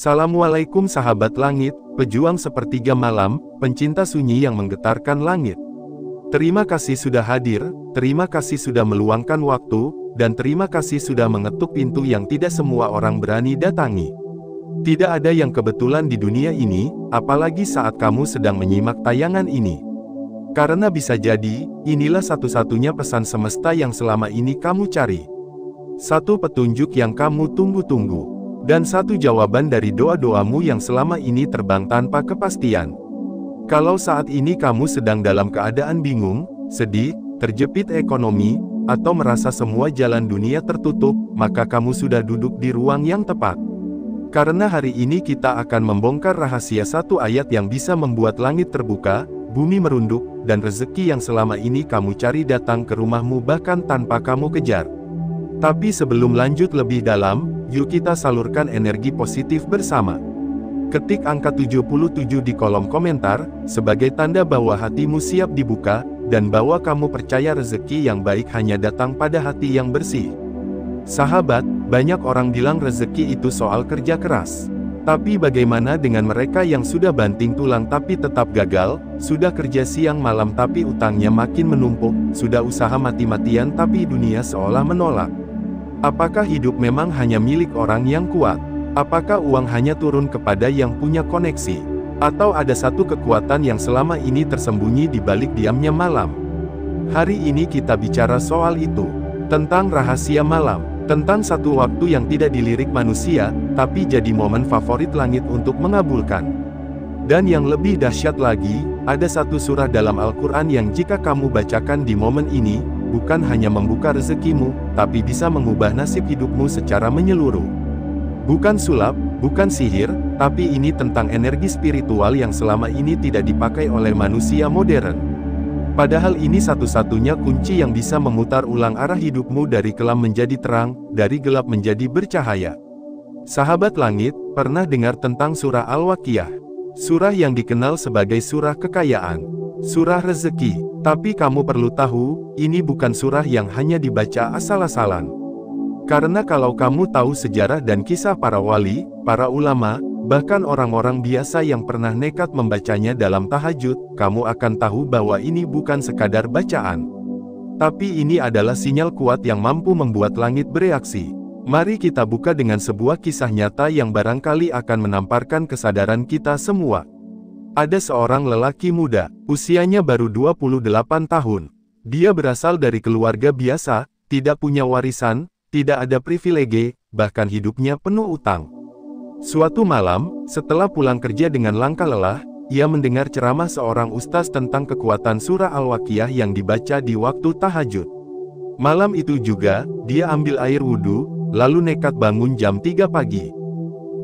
Assalamualaikum sahabat langit, pejuang sepertiga malam, pencinta sunyi yang menggetarkan langit. Terima kasih sudah hadir, terima kasih sudah meluangkan waktu, dan terima kasih sudah mengetuk pintu yang tidak semua orang berani datangi. Tidak ada yang kebetulan di dunia ini, apalagi saat kamu sedang menyimak tayangan ini. Karena bisa jadi, inilah satu-satunya pesan semesta yang selama ini kamu cari. Satu petunjuk yang kamu tunggu-tunggu. Dan satu jawaban dari doa-doamu yang selama ini terbang tanpa kepastian. Kalau saat ini kamu sedang dalam keadaan bingung, sedih, terjepit ekonomi, atau merasa semua jalan dunia tertutup, maka kamu sudah duduk di ruang yang tepat. Karena hari ini kita akan membongkar rahasia satu ayat yang bisa membuat langit terbuka, bumi merunduk, dan rezeki yang selama ini kamu cari datang ke rumahmu bahkan tanpa kamu kejar. Tapi sebelum lanjut lebih dalam, yuk kita salurkan energi positif bersama. Ketik angka 77 di kolom komentar, sebagai tanda bahwa hatimu siap dibuka, dan bahwa kamu percaya rezeki yang baik hanya datang pada hati yang bersih. Sahabat, banyak orang bilang rezeki itu soal kerja keras. Tapi bagaimana dengan mereka yang sudah banting tulang tapi tetap gagal, sudah kerja siang malam tapi utangnya makin menumpuk, sudah usaha mati-matian tapi dunia seolah menolak? Apakah hidup memang hanya milik orang yang kuat? Apakah uang hanya turun kepada yang punya koneksi? Atau ada satu kekuatan yang selama ini tersembunyi di balik diamnya malam? Hari ini kita bicara soal itu. Tentang rahasia malam. Tentang satu waktu yang tidak dilirik manusia, tapi jadi momen favorit langit untuk mengabulkan. Dan yang lebih dahsyat lagi, ada satu surah dalam Al-Quran yang jika kamu bacakan di momen ini, bukan hanya membuka rezekimu, tapi bisa mengubah nasib hidupmu secara menyeluruh. Bukan sulap, bukan sihir, tapi ini tentang energi spiritual yang selama ini tidak dipakai oleh manusia modern. Padahal ini satu-satunya kunci yang bisa memutar ulang arah hidupmu dari kelam menjadi terang, dari gelap menjadi bercahaya. Sahabat langit, pernah dengar tentang surah Al-Waqiah? Surah yang dikenal sebagai surah kekayaan, surah rezeki. Tapi kamu perlu tahu, ini bukan surah yang hanya dibaca asal-asalan. Karena kalau kamu tahu sejarah dan kisah para wali, para ulama, bahkan orang-orang biasa yang pernah nekat membacanya dalam tahajud, kamu akan tahu bahwa ini bukan sekadar bacaan. Tapi ini adalah sinyal kuat yang mampu membuat langit bereaksi. Mari kita buka dengan sebuah kisah nyata yang barangkali akan menamparkan kesadaran kita semua. Ada seorang lelaki muda, usianya baru 28 tahun. Dia berasal dari keluarga biasa, tidak punya warisan, tidak ada privilege, bahkan hidupnya penuh utang. Suatu malam, setelah pulang kerja dengan langkah lelah, ia mendengar ceramah seorang ustaz tentang kekuatan surah Al-Waqiah yang dibaca di waktu tahajud. Malam itu juga, dia ambil air wudhu, lalu nekat bangun jam 3 pagi.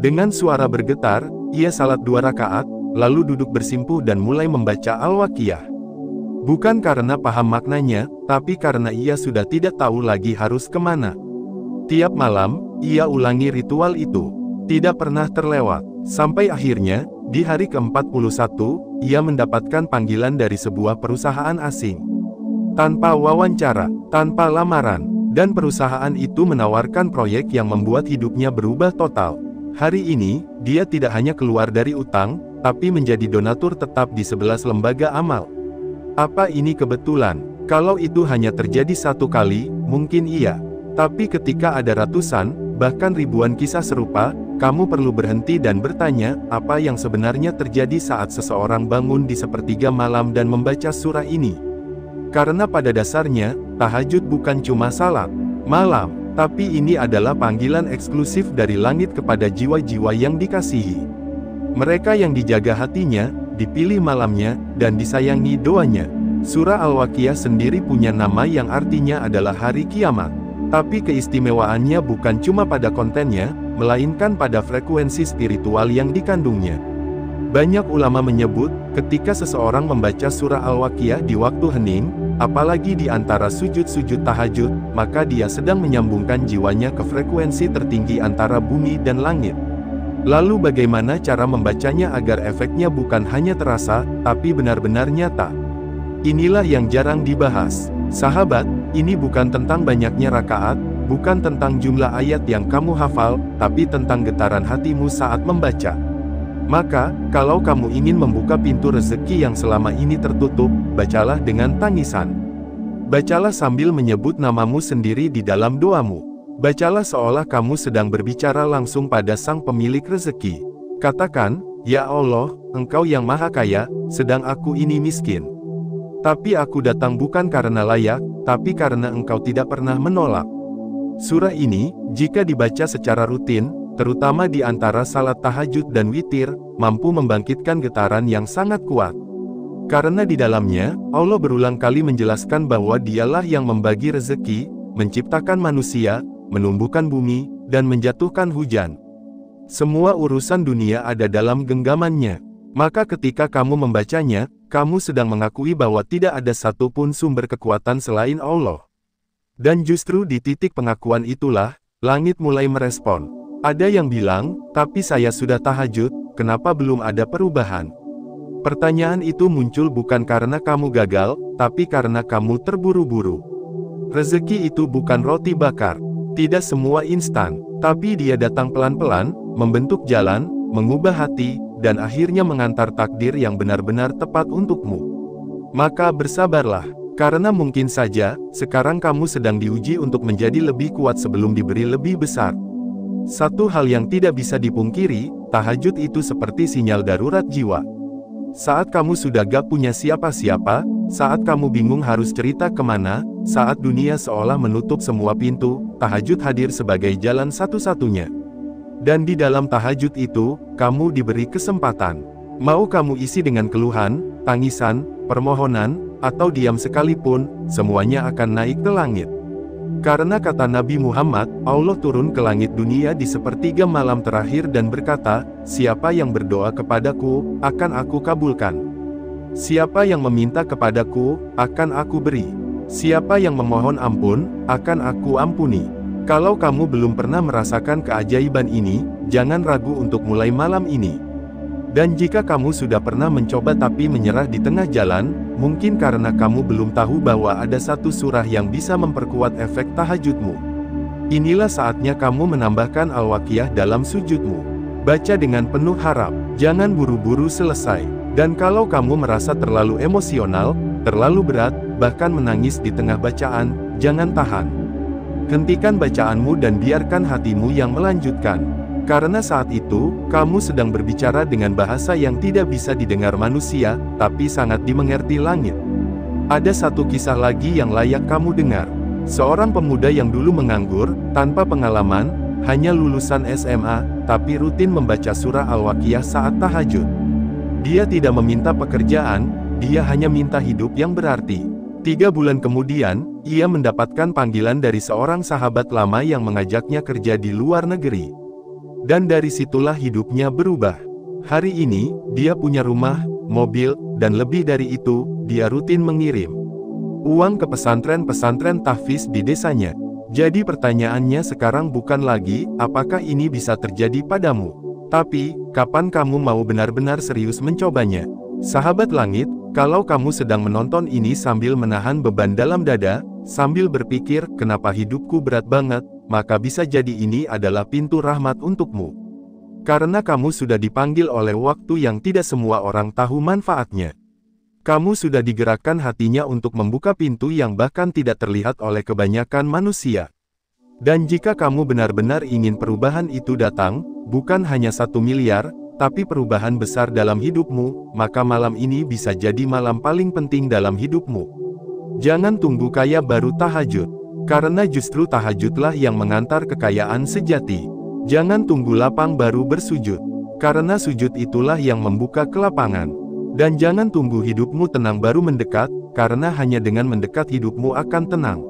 Dengan suara bergetar, ia salat 2 rakaat, lalu duduk bersimpuh dan mulai membaca Al-Waqiah. Bukan karena paham maknanya, tapi karena ia sudah tidak tahu lagi harus kemana. Tiap malam, ia ulangi ritual itu. Tidak pernah terlewat. Sampai akhirnya, di hari ke-41, ia mendapatkan panggilan dari sebuah perusahaan asing. Tanpa wawancara, tanpa lamaran, dan perusahaan itu menawarkan proyek yang membuat hidupnya berubah total. Hari ini, dia tidak hanya keluar dari utang, tapi menjadi donatur tetap di 11 lembaga amal. Apa ini kebetulan? Kalau itu hanya terjadi satu kali, mungkin iya. Tapi ketika ada ratusan, bahkan ribuan kisah serupa, kamu perlu berhenti dan bertanya, apa yang sebenarnya terjadi saat seseorang bangun di sepertiga malam dan membaca surah ini? Karena pada dasarnya, tahajud bukan cuma salat malam, tapi ini adalah panggilan eksklusif dari langit kepada jiwa-jiwa yang dikasihi. Mereka yang dijaga hatinya, dipilih malamnya, dan disayangi doanya. Surah Al-Waqiah sendiri punya nama yang artinya adalah hari kiamat. Tapi keistimewaannya bukan cuma pada kontennya, melainkan pada frekuensi spiritual yang dikandungnya. Banyak ulama menyebut, ketika seseorang membaca surah Al-Waqiah di waktu hening, apalagi di antara sujud-sujud tahajud, maka dia sedang menyambungkan jiwanya ke frekuensi tertinggi antara bumi dan langit. Lalu bagaimana cara membacanya agar efeknya bukan hanya terasa, tapi benar-benar nyata? Inilah yang jarang dibahas. Sahabat, ini bukan tentang banyaknya rakaat, bukan tentang jumlah ayat yang kamu hafal, tapi tentang getaran hatimu saat membaca. Maka, kalau kamu ingin membuka pintu rezeki yang selama ini tertutup, bacalah dengan tangisan. Bacalah sambil menyebut namamu sendiri di dalam doamu. Bacalah seolah kamu sedang berbicara langsung pada Sang Pemilik rezeki. Katakan, "Ya Allah, Engkau yang Maha Kaya, sedang aku ini miskin. Tapi aku datang bukan karena layak, tapi karena Engkau tidak pernah menolak." Surah ini, jika dibaca secara rutin, terutama di antara salat tahajud dan witir, mampu membangkitkan getaran yang sangat kuat. Karena di dalamnya, Allah berulang kali menjelaskan bahwa Dialah yang membagi rezeki, menciptakan manusia, menumbuhkan bumi, dan menjatuhkan hujan. Semua urusan dunia ada dalam genggamannya. Maka ketika kamu membacanya, kamu sedang mengakui bahwa tidak ada satupun sumber kekuatan selain Allah. Dan justru di titik pengakuan itulah, langit mulai merespon. Ada yang bilang, "Tapi saya sudah tahajud, kenapa belum ada perubahan?" Pertanyaan itu muncul bukan karena kamu gagal, tapi karena kamu terburu-buru. Rezeki itu bukan roti bakar. Tidak semua instan, tapi dia datang pelan-pelan, membentuk jalan, mengubah hati, dan akhirnya mengantar takdir yang benar-benar tepat untukmu. Maka bersabarlah, karena mungkin saja, sekarang kamu sedang diuji untuk menjadi lebih kuat sebelum diberi lebih besar. Satu hal yang tidak bisa dipungkiri, tahajud itu seperti sinyal darurat jiwa. Saat kamu sudah gak punya siapa-siapa, saat kamu bingung harus cerita kemana, saat dunia seolah menutup semua pintu, tahajud hadir sebagai jalan satu-satunya. Dan di dalam tahajud itu, kamu diberi kesempatan. Mau kamu isi dengan keluhan, tangisan, permohonan, atau diam sekalipun, semuanya akan naik ke langit. Karena kata Nabi Muhammad, Allah turun ke langit dunia di sepertiga malam terakhir dan berkata, "Siapa yang berdoa kepadaku, akan aku kabulkan. Siapa yang meminta kepadaku, akan aku beri. Siapa yang memohon ampun, akan aku ampuni." Kalau kamu belum pernah merasakan keajaiban ini, jangan ragu untuk mulai malam ini. Dan jika kamu sudah pernah mencoba tapi menyerah di tengah jalan, mungkin karena kamu belum tahu bahwa ada satu surah yang bisa memperkuat efek tahajudmu. Inilah saatnya kamu menambahkan Al-Waqiah dalam sujudmu. Baca dengan penuh harap, jangan buru-buru selesai. Dan kalau kamu merasa terlalu emosional, terlalu berat, bahkan menangis di tengah bacaan, jangan tahan. Hentikan bacaanmu dan biarkan hatimu yang melanjutkan. Karena saat itu, kamu sedang berbicara dengan bahasa yang tidak bisa didengar manusia, tapi sangat dimengerti langit. Ada satu kisah lagi yang layak kamu dengar. Seorang pemuda yang dulu menganggur, tanpa pengalaman, hanya lulusan SMA, tapi rutin membaca surah Al-Waqiah saat tahajud. Dia tidak meminta pekerjaan, dia hanya minta hidup yang berarti. 3 bulan kemudian, ia mendapatkan panggilan dari seorang sahabat lama yang mengajaknya kerja di luar negeri. Dan dari situlah hidupnya berubah. Hari ini, dia punya rumah, mobil, dan lebih dari itu, dia rutin mengirim uang ke pesantren-pesantren tahfiz di desanya. Jadi pertanyaannya sekarang bukan lagi, apakah ini bisa terjadi padamu? Tapi, kapan kamu mau benar-benar serius mencobanya? Sahabat langit, kalau kamu sedang menonton ini sambil menahan beban dalam dada, sambil berpikir, kenapa hidupku berat banget, maka bisa jadi ini adalah pintu rahmat untukmu. Karena kamu sudah dipanggil oleh waktu yang tidak semua orang tahu manfaatnya. Kamu sudah digerakkan hatinya untuk membuka pintu yang bahkan tidak terlihat oleh kebanyakan manusia. Dan jika kamu benar-benar ingin perubahan itu datang, bukan hanya 1 miliar, tapi perubahan besar dalam hidupmu, maka malam ini bisa jadi malam paling penting dalam hidupmu. Jangan tunggu kaya baru tahajud. Karena justru tahajudlah yang mengantar kekayaan sejati. Jangan tunggu lapang baru bersujud. Karena sujud itulah yang membuka kelapangan. Dan jangan tunggu hidupmu tenang baru mendekat, karena hanya dengan mendekat hidupmu akan tenang.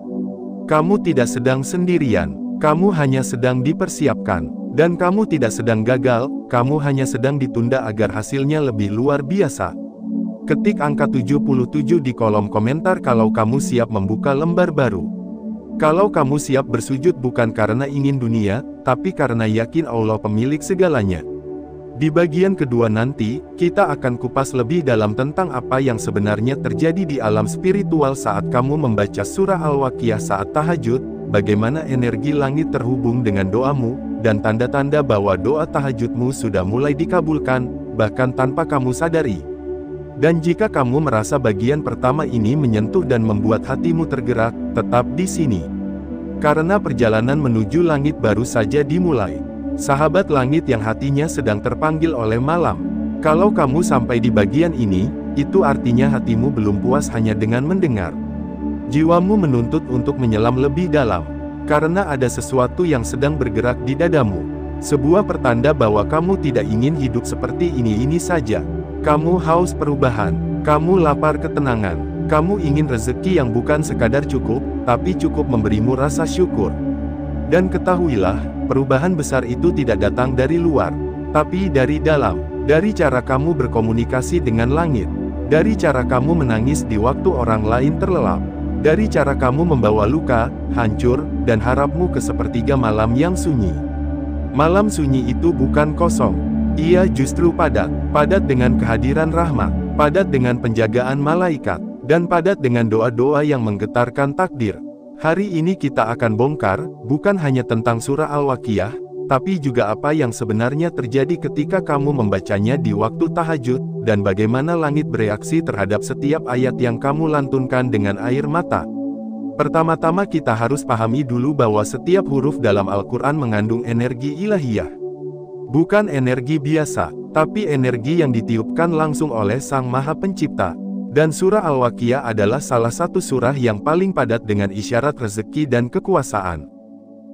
Kamu tidak sedang sendirian. Kamu hanya sedang dipersiapkan. Dan kamu tidak sedang gagal, kamu hanya sedang ditunda agar hasilnya lebih luar biasa. Ketik angka 77 di kolom komentar kalau kamu siap membuka lembar baru. Kalau kamu siap bersujud bukan karena ingin dunia, tapi karena yakin Allah pemilik segalanya. Di bagian kedua nanti, kita akan kupas lebih dalam tentang apa yang sebenarnya terjadi di alam spiritual saat kamu membaca surah Al-Waqiah saat tahajud, bagaimana energi langit terhubung dengan doamu, dan tanda-tanda bahwa doa tahajudmu sudah mulai dikabulkan, bahkan tanpa kamu sadari. Dan jika kamu merasa bagian pertama ini menyentuh dan membuat hatimu tergerak, tetap di sini. Karena perjalanan menuju langit baru saja dimulai. Sahabat langit yang hatinya sedang terpanggil oleh malam. Kalau kamu sampai di bagian ini, itu artinya hatimu belum puas hanya dengan mendengar. Jiwamu menuntut untuk menyelam lebih dalam. Karena ada sesuatu yang sedang bergerak di dadamu. Sebuah pertanda bahwa kamu tidak ingin hidup seperti ini saja. Kamu haus perubahan, kamu lapar ketenangan, kamu ingin rezeki yang bukan sekadar cukup, tapi cukup memberimu rasa syukur. Dan ketahuilah, perubahan besar itu tidak datang dari luar, tapi dari dalam, dari cara kamu berkomunikasi dengan langit, dari cara kamu menangis di waktu orang lain terlelap, dari cara kamu membawa luka, hancur, dan harapmu ke sepertiga malam yang sunyi. Malam sunyi itu bukan kosong. Ia justru padat dengan kehadiran rahmat, padat dengan penjagaan malaikat, dan padat dengan doa-doa yang menggetarkan takdir. Hari ini kita akan bongkar, bukan hanya tentang surah Al-Waqiah, tapi juga apa yang sebenarnya terjadi ketika kamu membacanya di waktu tahajud, dan bagaimana langit bereaksi terhadap setiap ayat yang kamu lantunkan dengan air mata. Pertama-tama kita harus pahami dulu bahwa setiap huruf dalam Al-Quran mengandung energi ilahiyah. Bukan energi biasa, tapi energi yang ditiupkan langsung oleh Sang Maha Pencipta. Dan surah Al-Waqiah adalah salah satu surah yang paling padat dengan isyarat rezeki dan kekuasaan.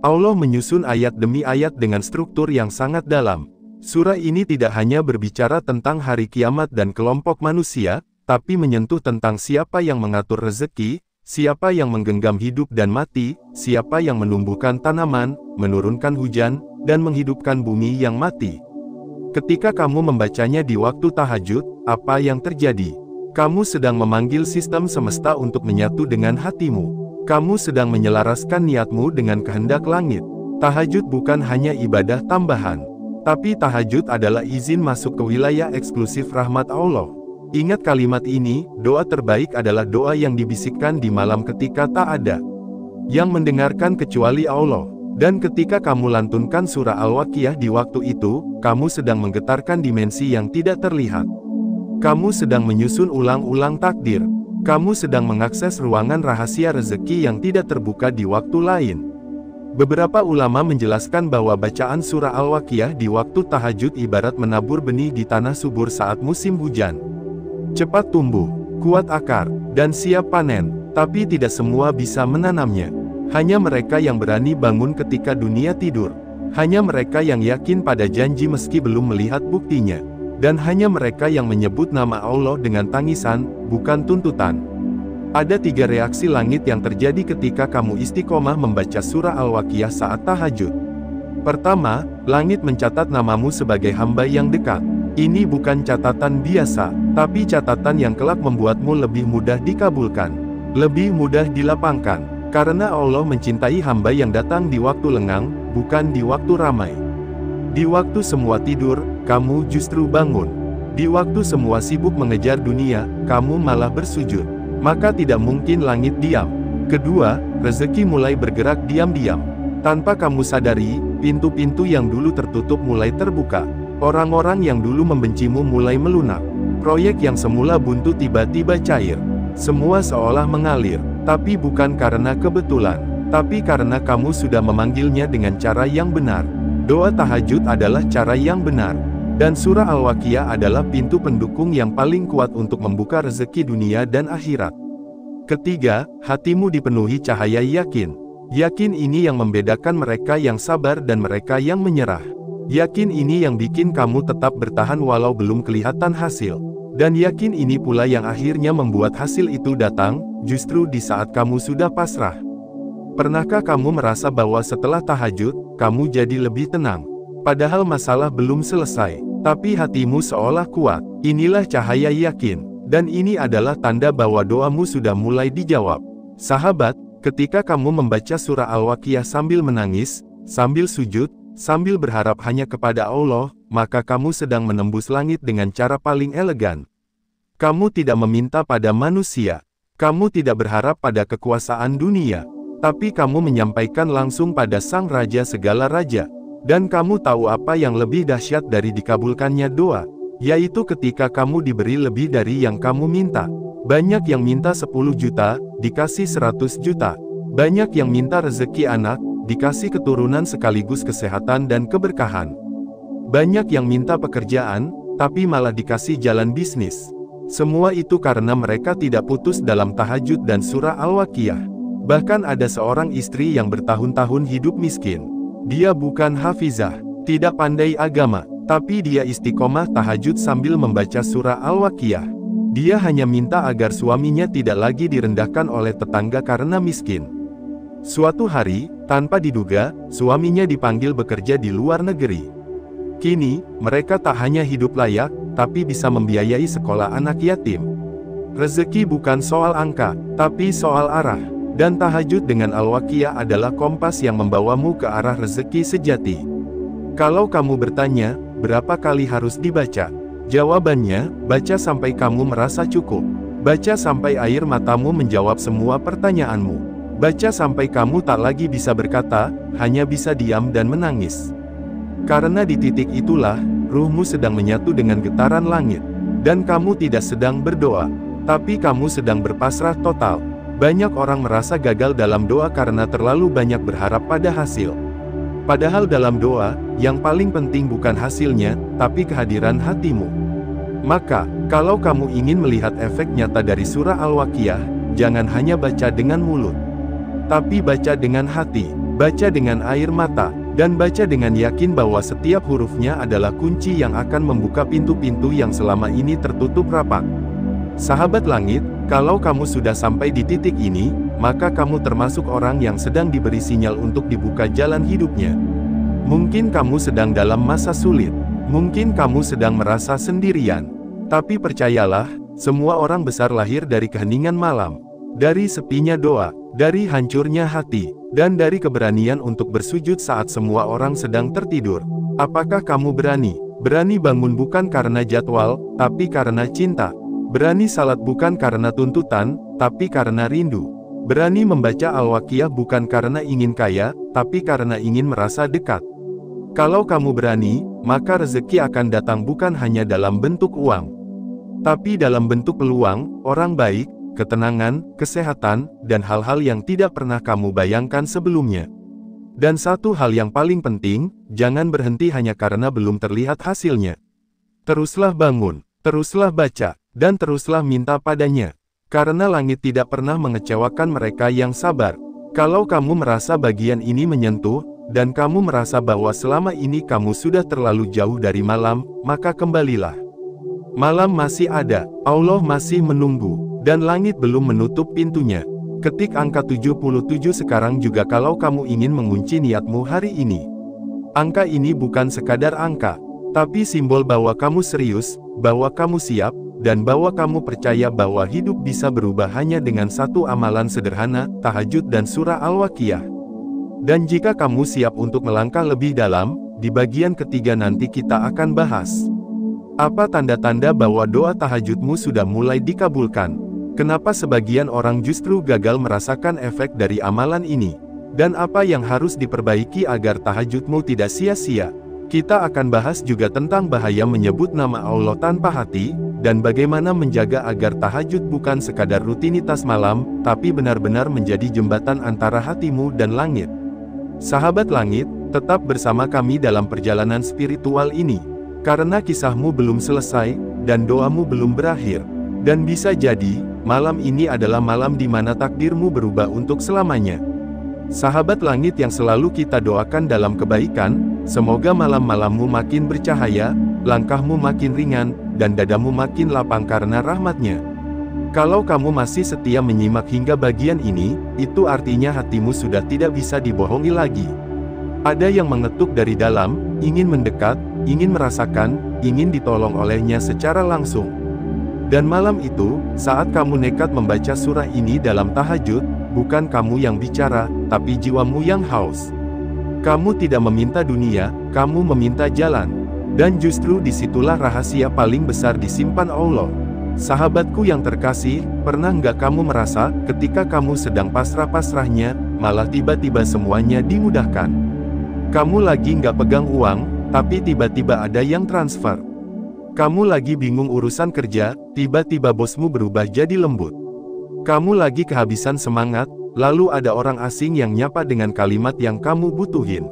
Allah menyusun ayat demi ayat dengan struktur yang sangat dalam. Surah ini tidak hanya berbicara tentang hari kiamat dan kelompok manusia, tapi menyentuh tentang siapa yang mengatur rezeki, siapa yang menggenggam hidup dan mati, siapa yang menumbuhkan tanaman, menurunkan hujan, dan menghidupkan bumi yang mati. Ketika kamu membacanya di waktu tahajud, apa yang terjadi? Kamu sedang memanggil sistem semesta untuk menyatu dengan hatimu. Kamu sedang menyelaraskan niatmu dengan kehendak langit. Tahajud bukan hanya ibadah tambahan, tapi tahajud adalah izin masuk ke wilayah eksklusif rahmat Allah. Ingat kalimat ini, doa terbaik adalah doa yang dibisikkan di malam ketika tak ada yang mendengarkan kecuali Allah. Dan ketika kamu lantunkan surah Al-Waqiah di waktu itu, kamu sedang menggetarkan dimensi yang tidak terlihat. Kamu sedang menyusun ulang-ulang takdir. Kamu sedang mengakses ruangan rahasia rezeki yang tidak terbuka di waktu lain. Beberapa ulama menjelaskan bahwa bacaan surah Al-Waqiah di waktu tahajud ibarat menabur benih di tanah subur saat musim hujan. Cepat tumbuh, kuat akar, dan siap panen, tapi tidak semua bisa menanamnya. Hanya mereka yang berani bangun ketika dunia tidur. Hanya mereka yang yakin pada janji meski belum melihat buktinya. Dan hanya mereka yang menyebut nama Allah dengan tangisan, bukan tuntutan. Ada 3 reaksi langit yang terjadi ketika kamu istiqomah membaca surah Al-Waqiah saat tahajud. Pertama, langit mencatat namamu sebagai hamba yang dekat. Ini bukan catatan biasa, tapi catatan yang kelak membuatmu lebih mudah dikabulkan, lebih mudah dilapangkan. Karena Allah mencintai hamba yang datang di waktu lengang, bukan di waktu ramai. Di waktu semua tidur, kamu justru bangun. Di waktu semua sibuk mengejar dunia, kamu malah bersujud. Maka tidak mungkin langit diam. Kedua, rezeki mulai bergerak diam-diam. Tanpa kamu sadari, pintu-pintu yang dulu tertutup mulai terbuka. Orang-orang yang dulu membencimu mulai melunak. Proyek yang semula buntu tiba-tiba cair. Semua seolah mengalir. Tapi bukan karena kebetulan, tapi karena kamu sudah memanggilnya dengan cara yang benar. Doa tahajud adalah cara yang benar. Dan surah Al-Waqiah adalah pintu pendukung yang paling kuat untuk membuka rezeki dunia dan akhirat. Ketiga, hatimu dipenuhi cahaya yakin. Yakin ini yang membedakan mereka yang sabar dan mereka yang menyerah. Yakin ini yang bikin kamu tetap bertahan walau belum kelihatan hasil. Dan yakin ini pula yang akhirnya membuat hasil itu datang, justru di saat kamu sudah pasrah. Pernahkah kamu merasa bahwa setelah tahajud, kamu jadi lebih tenang? Padahal masalah belum selesai, tapi hatimu seolah kuat. Inilah cahaya yakin, dan ini adalah tanda bahwa doamu sudah mulai dijawab. Sahabat, ketika kamu membaca surah Al-Waqiah sambil menangis, sambil sujud, sambil berharap hanya kepada Allah, maka kamu sedang menembus langit dengan cara paling elegan. Kamu tidak meminta pada manusia. Kamu tidak berharap pada kekuasaan dunia. Tapi kamu menyampaikan langsung pada Sang Raja segala raja. Dan kamu tahu apa yang lebih dahsyat dari dikabulkannya doa, yaitu ketika kamu diberi lebih dari yang kamu minta. Banyak yang minta 10 juta, dikasih 100 juta. Banyak yang minta rezeki anak, dikasih keturunan sekaligus kesehatan dan keberkahan. Banyak yang minta pekerjaan, tapi malah dikasih jalan bisnis. Semua itu karena mereka tidak putus dalam tahajud dan surah Al-Waqiah. Bahkan ada seorang istri yang bertahun-tahun hidup miskin. Dia bukan hafizah, tidak pandai agama, tapi dia istiqomah tahajud sambil membaca surah Al-Waqiah. Dia hanya minta agar suaminya tidak lagi direndahkan oleh tetangga karena miskin. Suatu hari, tanpa diduga, suaminya dipanggil bekerja di luar negeri. Kini, mereka tak hanya hidup layak, tapi bisa membiayai sekolah anak yatim. Rezeki bukan soal angka, tapi soal arah. Dan tahajud dengan Al-Waqiah adalah kompas yang membawamu ke arah rezeki sejati. Kalau kamu bertanya, berapa kali harus dibaca? Jawabannya, baca sampai kamu merasa cukup. Baca sampai air matamu menjawab semua pertanyaanmu. Baca sampai kamu tak lagi bisa berkata, hanya bisa diam dan menangis. Karena di titik itulah, ruhmu sedang menyatu dengan getaran langit. Dan kamu tidak sedang berdoa, tapi kamu sedang berpasrah total. Banyak orang merasa gagal dalam doa karena terlalu banyak berharap pada hasil. Padahal dalam doa, yang paling penting bukan hasilnya, tapi kehadiran hatimu. Maka, kalau kamu ingin melihat efek nyata dari surah Al-Waqiah, jangan hanya baca dengan mulut, tapi baca dengan hati, baca dengan air mata, dan baca dengan yakin bahwa setiap hurufnya adalah kunci yang akan membuka pintu-pintu yang selama ini tertutup rapat. Sahabat langit, kalau kamu sudah sampai di titik ini, maka kamu termasuk orang yang sedang diberi sinyal untuk dibuka jalan hidupnya. Mungkin kamu sedang dalam masa sulit, mungkin kamu sedang merasa sendirian. Tapi percayalah, semua orang besar lahir dari keheningan malam, dari sepinya doa, dari hancurnya hati, dan dari keberanian untuk bersujud saat semua orang sedang tertidur. Apakah kamu berani? Berani bangun bukan karena jadwal, tapi karena cinta. Berani salat bukan karena tuntutan, tapi karena rindu. Berani membaca Al-Waqiah bukan karena ingin kaya, tapi karena ingin merasa dekat. Kalau kamu berani, maka rezeki akan datang bukan hanya dalam bentuk uang, tapi dalam bentuk peluang, orang baik, ketenangan, kesehatan, dan hal-hal yang tidak pernah kamu bayangkan sebelumnya. Dan satu hal yang paling penting, jangan berhenti hanya karena belum terlihat hasilnya. Teruslah bangun, teruslah baca, dan teruslah minta padanya. Karena langit tidak pernah mengecewakan mereka yang sabar. Kalau kamu merasa bagian ini menyentuh, dan kamu merasa bahwa selama ini kamu sudah terlalu jauh dari malam, maka kembalilah. Malam masih ada, Allah masih menunggu, dan langit belum menutup pintunya. Ketik angka 77 sekarang juga kalau kamu ingin mengunci niatmu hari ini. Angka ini bukan sekadar angka, tapi simbol bahwa kamu serius, bahwa kamu siap, dan bahwa kamu percaya bahwa hidup bisa berubah hanya dengan satu amalan sederhana, tahajud dan surah Al-Waqiah. Dan jika kamu siap untuk melangkah lebih dalam, di bagian ketiga nanti kita akan bahas apa tanda-tanda bahwa doa tahajudmu sudah mulai dikabulkan. Kenapa sebagian orang justru gagal merasakan efek dari amalan ini? Dan apa yang harus diperbaiki agar tahajudmu tidak sia-sia? Kita akan bahas juga tentang bahaya menyebut nama Allah tanpa hati, dan bagaimana menjaga agar tahajud bukan sekadar rutinitas malam, tapi benar-benar menjadi jembatan antara hatimu dan langit. Sahabat langit, tetap bersama kami dalam perjalanan spiritual ini. Karena kisahmu belum selesai, dan doamu belum berakhir. Dan bisa jadi, malam ini adalah malam di mana takdirmu berubah untuk selamanya. Sahabat langit yang selalu kita doakan dalam kebaikan, semoga malam-malammu makin bercahaya, langkahmu makin ringan, dan dadamu makin lapang karena rahmatnya. Kalau kamu masih setia menyimak hingga bagian ini, itu artinya hatimu sudah tidak bisa dibohongi lagi. Ada yang mengetuk dari dalam, ingin mendekat, ingin merasakan, ingin ditolong olehnya secara langsung. Dan malam itu, saat kamu nekat membaca surah ini dalam tahajud, bukan kamu yang bicara, tapi jiwamu yang haus. Kamu tidak meminta dunia, kamu meminta jalan. Dan justru disitulah rahasia paling besar disimpan Allah. Sahabatku yang terkasih, pernah nggak kamu merasa, ketika kamu sedang pasrah-pasrahnya, malah tiba-tiba semuanya dimudahkan? Kamu lagi nggak pegang uang, tapi tiba-tiba ada yang transfer. Kamu lagi bingung urusan kerja, tiba-tiba bosmu berubah jadi lembut. Kamu lagi kehabisan semangat, lalu ada orang asing yang nyapa dengan kalimat yang kamu butuhin.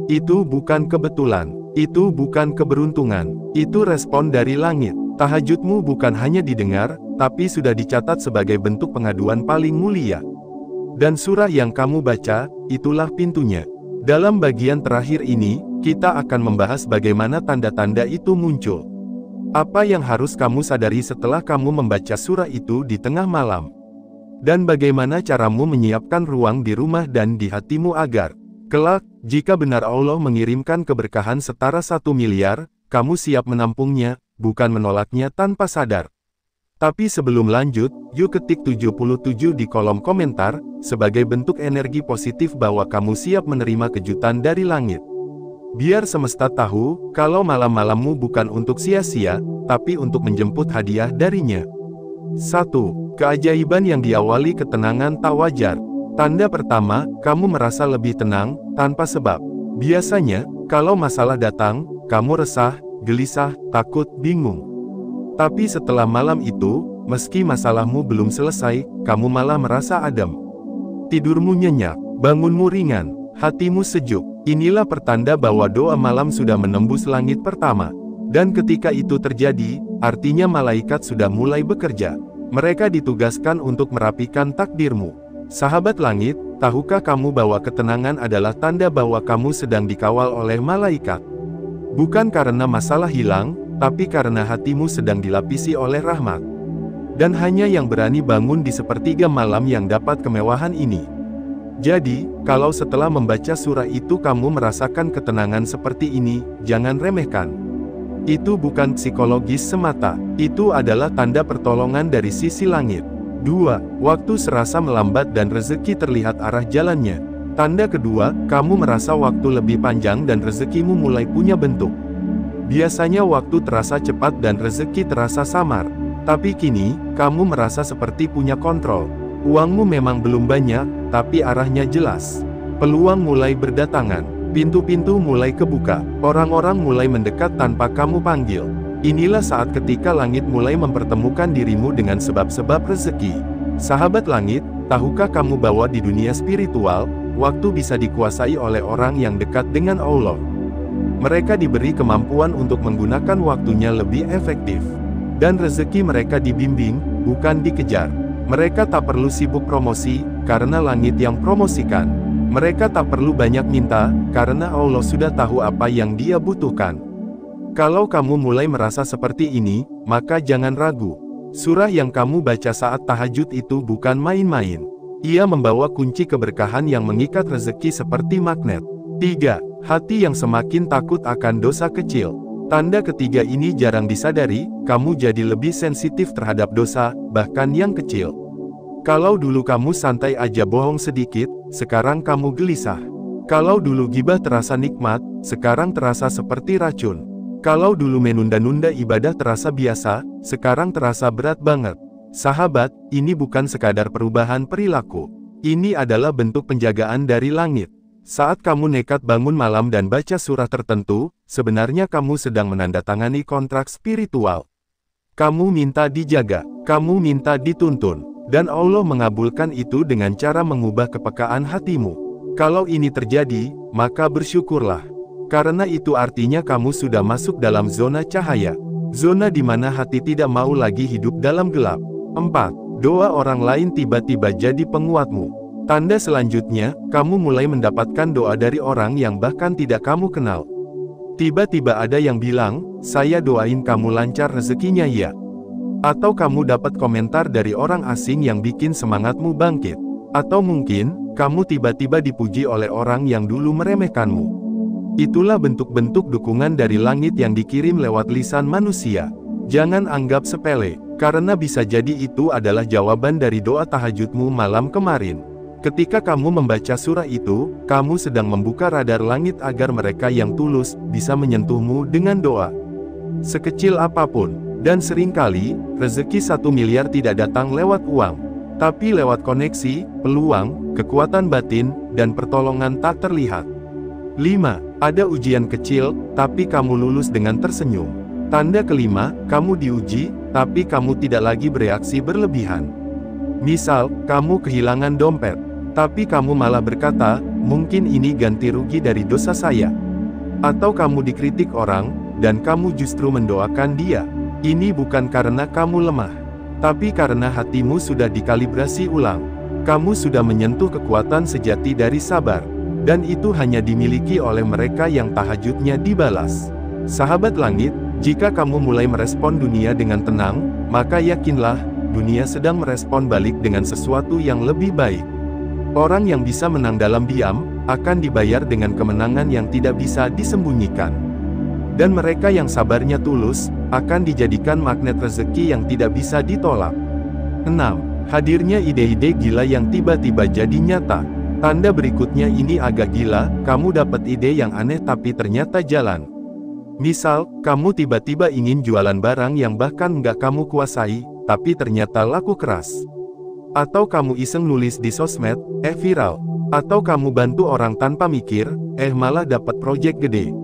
Itu bukan kebetulan, itu bukan keberuntungan, itu respon dari langit. Tahajudmu bukan hanya didengar, tapi sudah dicatat sebagai bentuk pengaduan paling mulia. Dan surah yang kamu baca, itulah pintunya. Dalam bagian terakhir ini, kita akan membahas bagaimana tanda-tanda itu muncul. Apa yang harus kamu sadari setelah kamu membaca surah itu di tengah malam. Dan bagaimana caramu menyiapkan ruang di rumah dan di hatimu agar kelak, jika benar Allah mengirimkan keberkahan setara 1 miliar, kamu siap menampungnya, bukan menolaknya tanpa sadar. Tapi sebelum lanjut, yuk ketik 77 di kolom komentar, sebagai bentuk energi positif bahwa kamu siap menerima kejutan dari langit. Biar semesta tahu, kalau malam-malammu bukan untuk sia-sia, tapi untuk menjemput hadiah darinya. 1. Keajaiban yang diawali ketenangan tak wajar. Tanda pertama, kamu merasa lebih tenang, tanpa sebab. Biasanya, kalau masalah datang, kamu resah, gelisah, takut, bingung. Tapi setelah malam itu, meski masalahmu belum selesai, kamu malah merasa adem. Tidurmu nyenyak, bangunmu ringan, hatimu sejuk. Inilah pertanda bahwa doa malam sudah menembus langit pertama. Dan ketika itu terjadi, artinya malaikat sudah mulai bekerja. Mereka ditugaskan untuk merapikan takdirmu. Sahabat langit, tahukah kamu bahwa ketenangan adalah tanda bahwa kamu sedang dikawal oleh malaikat? Bukan karena masalah hilang, tapi karena hatimu sedang dilapisi oleh rahmat. Dan hanya yang berani bangun di sepertiga malam yang dapat kemewahan ini. Jadi, kalau setelah membaca surah itu kamu merasakan ketenangan seperti ini, jangan remehkan. Itu bukan psikologis semata, itu adalah tanda pertolongan dari sisi langit. 2. Waktu serasa melambat dan rezeki terlihat arah jalannya. Tanda kedua, kamu merasa waktu lebih panjang dan rezekimu mulai punya bentuk. Biasanya waktu terasa cepat dan rezeki terasa samar. Tapi kini, kamu merasa seperti punya kontrol. Uangmu memang belum banyak, tapi arahnya jelas. Peluang mulai berdatangan. Pintu-pintu mulai kebuka. Orang-orang mulai mendekat tanpa kamu panggil. Inilah saat ketika langit mulai mempertemukan dirimu dengan sebab-sebab rezeki. Sahabat langit, tahukah kamu bahwa di dunia spiritual, waktu bisa dikuasai oleh orang yang dekat dengan Allah? Mereka diberi kemampuan untuk menggunakan waktunya lebih efektif. Dan rezeki mereka dibimbing, bukan dikejar. Mereka tak perlu sibuk promosi, karena langit yang promosikan. Mereka tak perlu banyak minta, karena Allah sudah tahu apa yang Dia butuhkan. Kalau kamu mulai merasa seperti ini, maka jangan ragu. Surah yang kamu baca saat tahajud itu bukan main-main. Ia membawa kunci keberkahan yang mengikat rezeki seperti magnet. 3. Hati yang semakin takut akan dosa kecil. Tanda ketiga ini jarang disadari, kamu jadi lebih sensitif terhadap dosa, bahkan yang kecil. Kalau dulu kamu santai aja bohong sedikit, sekarang kamu gelisah. Kalau dulu gibah terasa nikmat, sekarang terasa seperti racun. Kalau dulu menunda-nunda ibadah terasa biasa, sekarang terasa berat banget. Sahabat, ini bukan sekadar perubahan perilaku. Ini adalah bentuk penjagaan dari langit. Saat kamu nekat bangun malam dan baca surah tertentu, sebenarnya kamu sedang menandatangani kontrak spiritual. Kamu minta dijaga, kamu minta dituntun, dan Allah mengabulkan itu dengan cara mengubah kepekaan hatimu. Kalau ini terjadi, maka bersyukurlah. Karena itu artinya kamu sudah masuk dalam zona cahaya. Zona di mana hati tidak mau lagi hidup dalam gelap. 4. Doa orang lain tiba-tiba jadi penguatmu. Tanda selanjutnya, kamu mulai mendapatkan doa dari orang yang bahkan tidak kamu kenal. Tiba-tiba ada yang bilang, saya doain kamu lancar rezekinya ya. Atau kamu dapat komentar dari orang asing yang bikin semangatmu bangkit. Atau mungkin, kamu tiba-tiba dipuji oleh orang yang dulu meremehkanmu. Itulah bentuk-bentuk dukungan dari langit yang dikirim lewat lisan manusia. Jangan anggap sepele, karena bisa jadi itu adalah jawaban dari doa tahajudmu malam kemarin. Ketika kamu membaca surah itu, kamu sedang membuka radar langit agar mereka yang tulus bisa menyentuhmu dengan doa. Sekecil apapun, Dan seringkali, rezeki 1 miliar tidak datang lewat uang, tapi lewat koneksi, peluang, kekuatan batin, dan pertolongan tak terlihat. 5. Ada ujian kecil, tapi kamu lulus dengan tersenyum. Tanda kelima, kamu diuji, tapi kamu tidak lagi bereaksi berlebihan. Misal, kamu kehilangan dompet, tapi kamu malah berkata, mungkin ini ganti rugi dari dosa saya. Atau kamu dikritik orang, dan kamu justru mendoakan dia. Ini bukan karena kamu lemah, tapi karena hatimu sudah dikalibrasi ulang. Kamu sudah menyentuh kekuatan sejati dari sabar, dan itu hanya dimiliki oleh mereka yang tahajudnya dibalas. Sahabat langit, jika kamu mulai merespon dunia dengan tenang, maka yakinlah, dunia sedang merespon balik dengan sesuatu yang lebih baik. Orang yang bisa menang dalam diam, akan dibayar dengan kemenangan yang tidak bisa disembunyikan. Dan mereka yang sabarnya tulus, akan dijadikan magnet rezeki yang tidak bisa ditolak. 6. Hadirnya ide-ide gila yang tiba-tiba jadi nyata. Tanda berikutnya ini agak gila, kamu dapat ide yang aneh tapi ternyata jalan. Misal, kamu tiba-tiba ingin jualan barang yang bahkan nggak kamu kuasai, tapi ternyata laku keras. Atau kamu iseng nulis di sosmed, viral. Atau kamu bantu orang tanpa mikir, malah dapat proyek gede.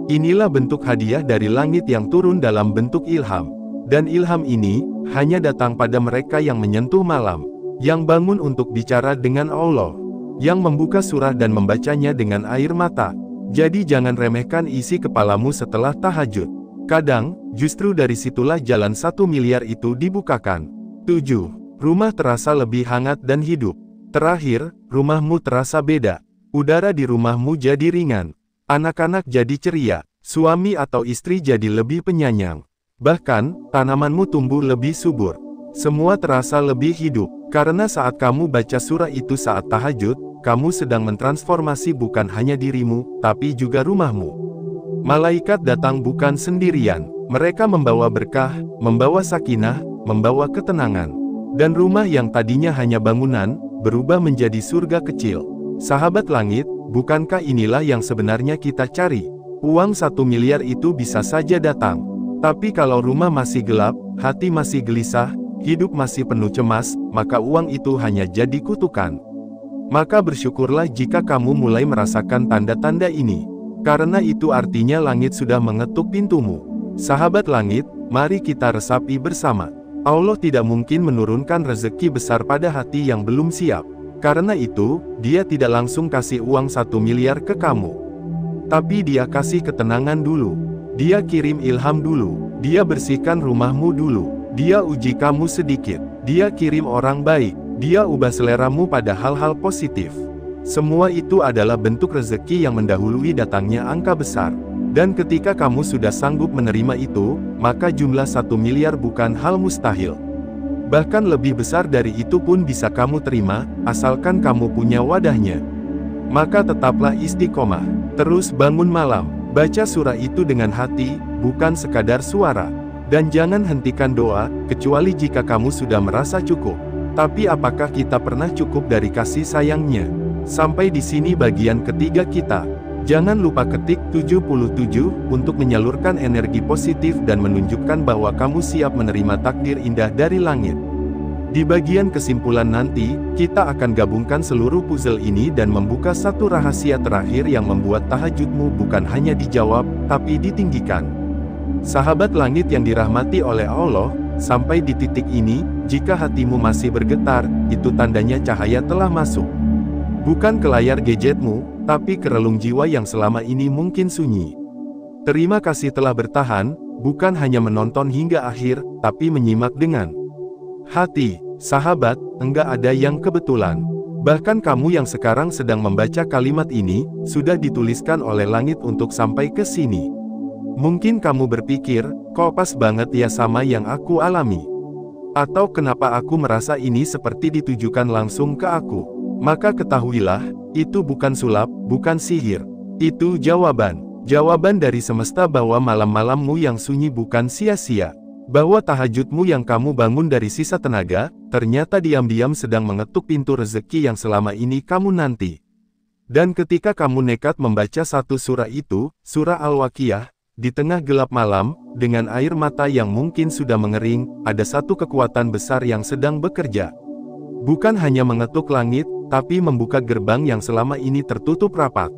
Inilah bentuk hadiah dari langit yang turun dalam bentuk ilham. Dan ilham ini, hanya datang pada mereka yang menyentuh malam, yang bangun untuk bicara dengan Allah, yang membuka surah dan membacanya dengan air mata. Jadi jangan remehkan isi kepalamu setelah tahajud. Kadang, justru dari situlah jalan 1 miliar itu dibukakan. 7. Rumah terasa lebih hangat dan hidup. Terakhir, rumahmu terasa beda. Udara di rumahmu jadi ringan. Anak-anak jadi ceria, suami atau istri jadi lebih penyayang. Bahkan, tanamanmu tumbuh lebih subur. Semua terasa lebih hidup, karena saat kamu baca surah itu saat tahajud, kamu sedang mentransformasi bukan hanya dirimu, tapi juga rumahmu. Malaikat datang bukan sendirian, mereka membawa berkah, membawa sakinah, membawa ketenangan. Dan rumah yang tadinya hanya bangunan, berubah menjadi surga kecil. Sahabat langit, bukankah inilah yang sebenarnya kita cari? Uang 1 miliar itu bisa saja datang. Tapi kalau rumah masih gelap, hati masih gelisah, hidup masih penuh cemas, maka uang itu hanya jadi kutukan. Maka bersyukurlah jika kamu mulai merasakan tanda-tanda ini. Karena itu artinya langit sudah mengetuk pintumu. Sahabat langit, mari kita resapi bersama. Allah tidak mungkin menurunkan rezeki besar pada hati yang belum siap. Karena itu, Dia tidak langsung kasih uang 1 miliar ke kamu. Tapi Dia kasih ketenangan dulu. Dia kirim ilham dulu. Dia bersihkan rumahmu dulu. Dia uji kamu sedikit. Dia kirim orang baik. Dia ubah seleramu pada hal-hal positif. Semua itu adalah bentuk rezeki yang mendahului datangnya angka besar. Dan ketika kamu sudah sanggup menerima itu, maka jumlah 1 miliar bukan hal mustahil. Bahkan lebih besar dari itu pun bisa kamu terima, asalkan kamu punya wadahnya. Maka tetaplah istiqomah. Terus bangun malam, baca surah itu dengan hati, bukan sekadar suara. Dan jangan hentikan doa, kecuali jika kamu sudah merasa cukup. Tapi apakah kita pernah cukup dari kasih sayangnya? Sampai di sini bagian ketiga kita. Jangan lupa ketik 77 untuk menyalurkan energi positif dan menunjukkan bahwa kamu siap menerima takdir indah dari langit. Di bagian kesimpulan nanti, kita akan gabungkan seluruh puzzle ini dan membuka satu rahasia terakhir yang membuat tahajudmu bukan hanya dijawab, tapi ditinggikan. Sahabat langit yang dirahmati oleh Allah, sampai di titik ini, jika hatimu masih bergetar, itu tandanya cahaya telah masuk. Bukan ke layar gadgetmu, tapi ke relung jiwa yang selama ini mungkin sunyi. Terima kasih telah bertahan, bukan hanya menonton hingga akhir, tapi menyimak dengan hati. Sahabat, enggak ada yang kebetulan. Bahkan kamu yang sekarang sedang membaca kalimat ini, sudah dituliskan oleh langit untuk sampai ke sini. Mungkin kamu berpikir, kok pas banget ya sama yang aku alami. Atau kenapa aku merasa ini seperti ditujukan langsung ke aku. Maka ketahuilah, itu bukan sulap, bukan sihir. Itu jawaban. Jawaban dari semesta bahwa malam-malammu yang sunyi bukan sia-sia. Bahwa tahajudmu yang kamu bangun dari sisa tenaga, ternyata diam-diam sedang mengetuk pintu rezeki yang selama ini kamu nanti. Dan ketika kamu nekat membaca satu surah itu, surah Al-Waqiah, di tengah gelap malam, dengan air mata yang mungkin sudah mengering, ada satu kekuatan besar yang sedang bekerja. Bukan hanya mengetuk langit, tapi membuka gerbang yang selama ini tertutup rapat.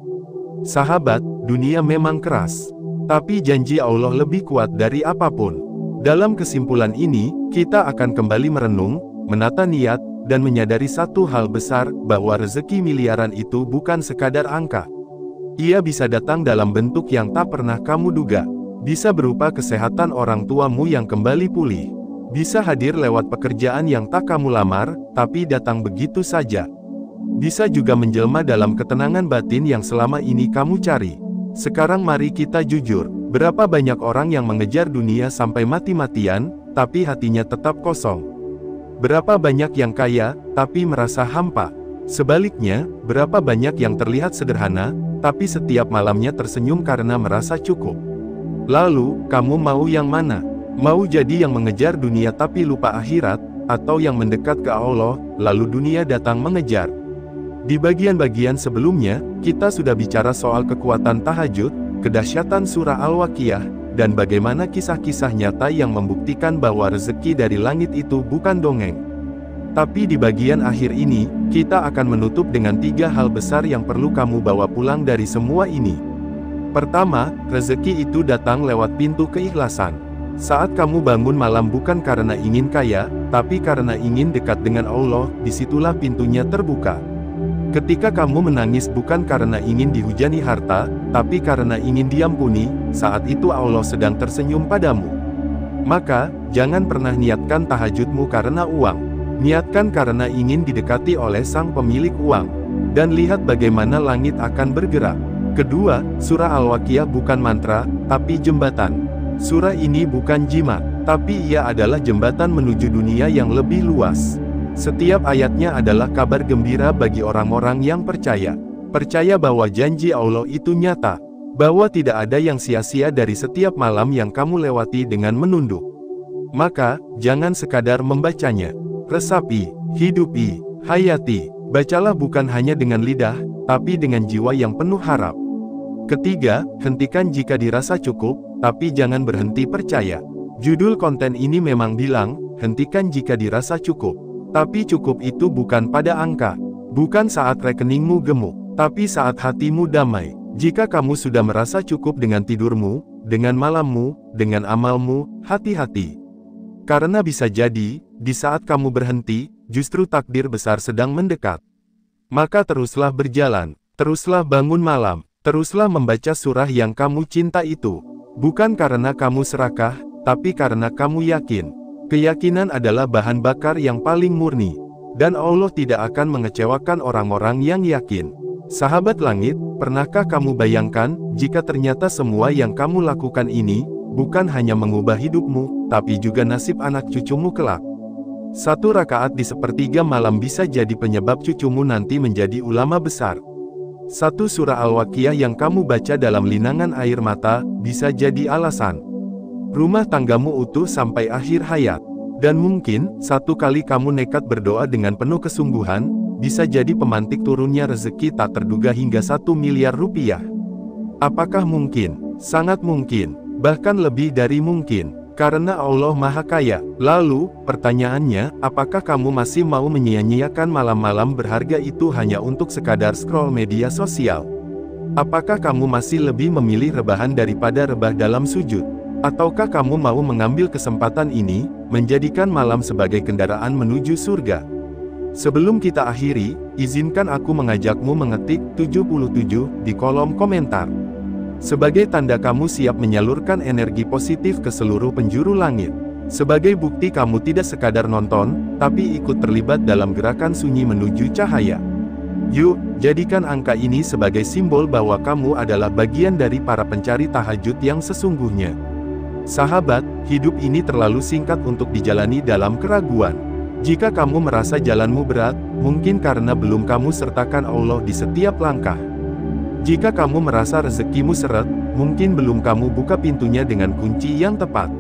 Sahabat, dunia memang keras. Tapi janji Allah lebih kuat dari apapun. Dalam kesimpulan ini, kita akan kembali merenung, menata niat, dan menyadari satu hal besar, bahwa rezeki miliaran itu bukan sekadar angka. Ia bisa datang dalam bentuk yang tak pernah kamu duga. Bisa berupa kesehatan orang tuamu yang kembali pulih. Bisa hadir lewat pekerjaan yang tak kamu lamar, tapi datang begitu saja. Bisa juga menjelma dalam ketenangan batin yang selama ini kamu cari. Sekarang mari kita jujur, berapa banyak orang yang mengejar dunia sampai mati-matian, tapi hatinya tetap kosong. Berapa banyak yang kaya, tapi merasa hampa. Sebaliknya, berapa banyak yang terlihat sederhana, tapi setiap malamnya tersenyum karena merasa cukup. Lalu, kamu mau yang mana? Mau jadi yang mengejar dunia tapi lupa akhirat, atau yang mendekat ke Allah, lalu dunia datang mengejar? Di bagian-bagian sebelumnya, kita sudah bicara soal kekuatan tahajud, kedahsyatan surah Al-Waqiah, dan bagaimana kisah-kisah nyata yang membuktikan bahwa rezeki dari langit itu bukan dongeng. Tapi di bagian akhir ini, kita akan menutup dengan 3 hal besar yang perlu kamu bawa pulang dari semua ini. Pertama, rezeki itu datang lewat pintu keikhlasan. Saat kamu bangun malam bukan karena ingin kaya, tapi karena ingin dekat dengan Allah, disitulah pintunya terbuka. Ketika kamu menangis bukan karena ingin dihujani harta, tapi karena ingin diampuni, saat itu Allah sedang tersenyum padamu. Maka, jangan pernah niatkan tahajudmu karena uang. Niatkan karena ingin didekati oleh sang pemilik uang. Dan lihat bagaimana langit akan bergerak. Kedua, surah Al-Waqiah bukan mantra, tapi jembatan. Surah ini bukan jimat, tapi ia adalah jembatan menuju dunia yang lebih luas. Setiap ayatnya adalah kabar gembira bagi orang-orang yang percaya. Percaya bahwa janji Allah itu nyata. Bahwa tidak ada yang sia-sia dari setiap malam yang kamu lewati dengan menunduk. Maka, jangan sekadar membacanya. Resapi, hidupi, hayati. Bacalah bukan hanya dengan lidah, tapi dengan jiwa yang penuh harap. Ketiga, hentikan jika dirasa cukup, tapi jangan berhenti percaya. Judul konten ini memang bilang, hentikan jika dirasa cukup. Tapi cukup itu bukan pada angka. Bukan saat rekeningmu gemuk, tapi saat hatimu damai. Jika kamu sudah merasa cukup dengan tidurmu, dengan malammu, dengan amalmu, hati-hati. Karena bisa jadi, di saat kamu berhenti, justru takdir besar sedang mendekat. Maka teruslah berjalan, teruslah bangun malam, teruslah membaca surah yang kamu cinta itu. Bukan karena kamu serakah, tapi karena kamu yakin. Keyakinan adalah bahan bakar yang paling murni. Dan Allah tidak akan mengecewakan orang-orang yang yakin. Sahabat langit, pernahkah kamu bayangkan, jika ternyata semua yang kamu lakukan ini, bukan hanya mengubah hidupmu, tapi juga nasib anak cucumu kelak? 1 rakaat di sepertiga malam bisa jadi penyebab cucumu nanti menjadi ulama besar. 1 surah Al-Waqiah yang kamu baca dalam linangan air mata, bisa jadi alasan rumah tanggamu utuh sampai akhir hayat. Dan mungkin, 1 kali kamu nekat berdoa dengan penuh kesungguhan, bisa jadi pemantik turunnya rezeki tak terduga hingga 1 miliar rupiah. Apakah mungkin? Sangat mungkin. Bahkan lebih dari mungkin. Karena Allah Maha Kaya. Lalu, pertanyaannya, apakah kamu masih mau menyia-nyiakan malam-malam berharga itu hanya untuk sekadar scroll media sosial? Apakah kamu masih lebih memilih rebahan daripada rebah dalam sujud? Ataukah kamu mau mengambil kesempatan ini, menjadikan malam sebagai kendaraan menuju surga? Sebelum kita akhiri, izinkan aku mengajakmu mengetik 77 di kolom komentar. Sebagai tanda kamu siap menyalurkan energi positif ke seluruh penjuru langit. Sebagai bukti kamu tidak sekadar nonton, tapi ikut terlibat dalam gerakan sunyi menuju cahaya. Yuk, jadikan angka ini sebagai simbol bahwa kamu adalah bagian dari para pencari tahajud yang sesungguhnya. Sahabat, hidup ini terlalu singkat untuk dijalani dalam keraguan. Jika kamu merasa jalanmu berat, mungkin karena belum kamu sertakan Allah di setiap langkah. Jika kamu merasa rezekimu seret, mungkin belum kamu buka pintunya dengan kunci yang tepat.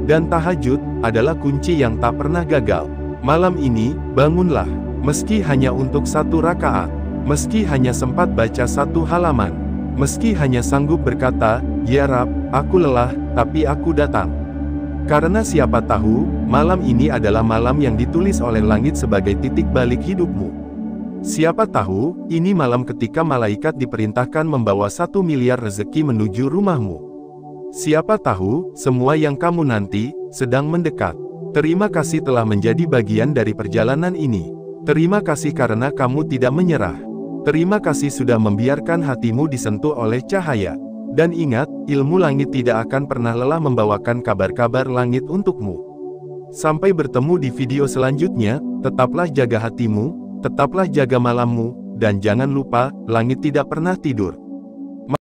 Dan tahajud adalah kunci yang tak pernah gagal. Malam ini, bangunlah. Meski hanya untuk 1 rakaat. Meski hanya sempat baca 1 halaman. Meski hanya sanggup berkata, "Ya Rab, Aku lelah, tapi aku datang. Karena siapa tahu, malam ini adalah malam yang ditulis oleh langit sebagai titik balik hidupmu. Siapa tahu, ini malam ketika malaikat diperintahkan membawa 1 miliar rezeki menuju rumahmu. Siapa tahu, semua yang kamu nanti, sedang mendekat. Terima kasih telah menjadi bagian dari perjalanan ini. Terima kasih karena kamu tidak menyerah. Terima kasih sudah membiarkan hatimu disentuh oleh cahaya. Dan ingat, ilmu langit tidak akan pernah lelah membawakan kabar-kabar langit untukmu. Sampai bertemu di video selanjutnya, tetaplah jaga hatimu, tetaplah jaga malammu, dan jangan lupa, langit tidak pernah tidur.